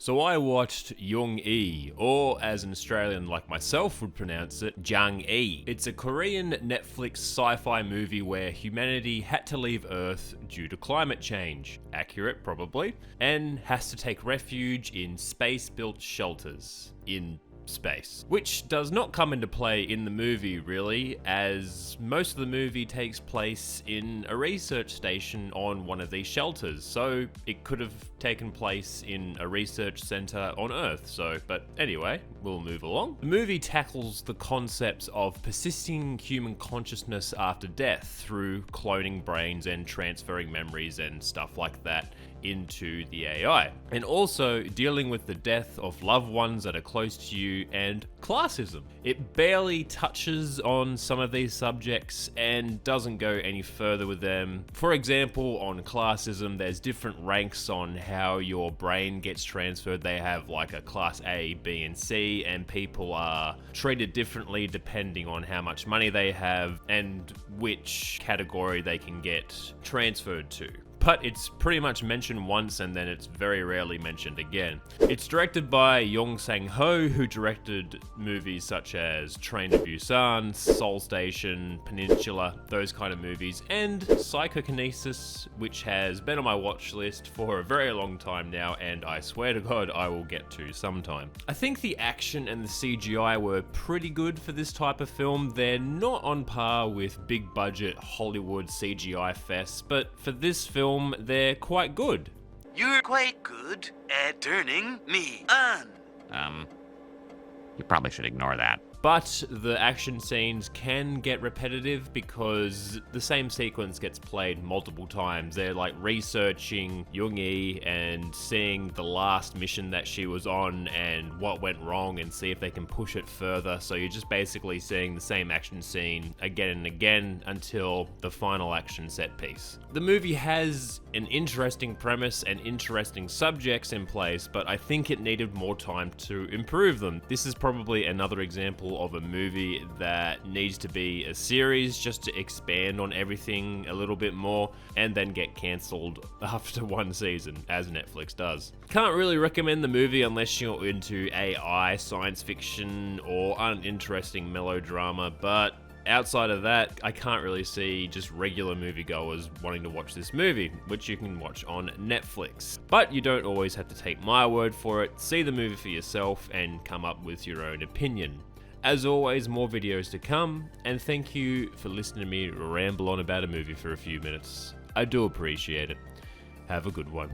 So I watched Jung E, or as an Australian like myself would pronounce it, Jung E. It's a Korean Netflix sci-fi movie where humanity had to leave Earth due to climate change, accurate probably, and has to take refuge in space-built shelters in space, which does not come into play in the movie really, as most of the movie takes place in a research station on one of these shelters, so it could have taken place in a research center on Earth. But anyway, we'll move along. The movie tackles the concepts of persisting human consciousness after death through cloning brains and transferring memories and stuff like that into the AI, and also dealing with the death of loved ones that are close to you and classism. It barely touches on some of these subjects and doesn't go any further with them. For example, on classism, there's different ranks on how your brain gets transferred. They have like a class A, B, and C, and people are treated differently depending on how much money they have and which category they can get transferred to. But it's pretty much mentioned once and then it's very rarely mentioned again. It's directed by Yun Seo-hyun, who directed movies such as Train to Busan, Seoul Station, Peninsula, those kind of movies, and Psychokinesis, which has been on my watch list for a very long time now, and I swear to God I will get to sometime. I think the action and the CGI were pretty good for this type of film. They're not on par with big budget Hollywood CGI fests, but for this film, they're quite good. You're quite good at turning me on. You probably should ignore that. But the action scenes can get repetitive because the same sequence gets played multiple times. They're like researching Jung E and seeing the last mission that she was on and what went wrong and see if they can push it further. So you're just basically seeing the same action scene again and again until the final action set piece. The movie has an interesting premise and interesting subjects in place, but I think it needed more time to improve them. This is probably another example of a movie that needs to be a series just to expand on everything a little bit more and then get cancelled after one season, as Netflix does. Can't really recommend the movie unless you're into AI, science fiction, or uninteresting melodrama, but outside of that, I can't really see just regular moviegoers wanting to watch this movie, which you can watch on Netflix. But you don't always have to take my word for it. See the movie for yourself and come up with your own opinion. As always, more videos to come, and thank you for listening to me ramble on about a movie for a few minutes. I do appreciate it. Have a good one.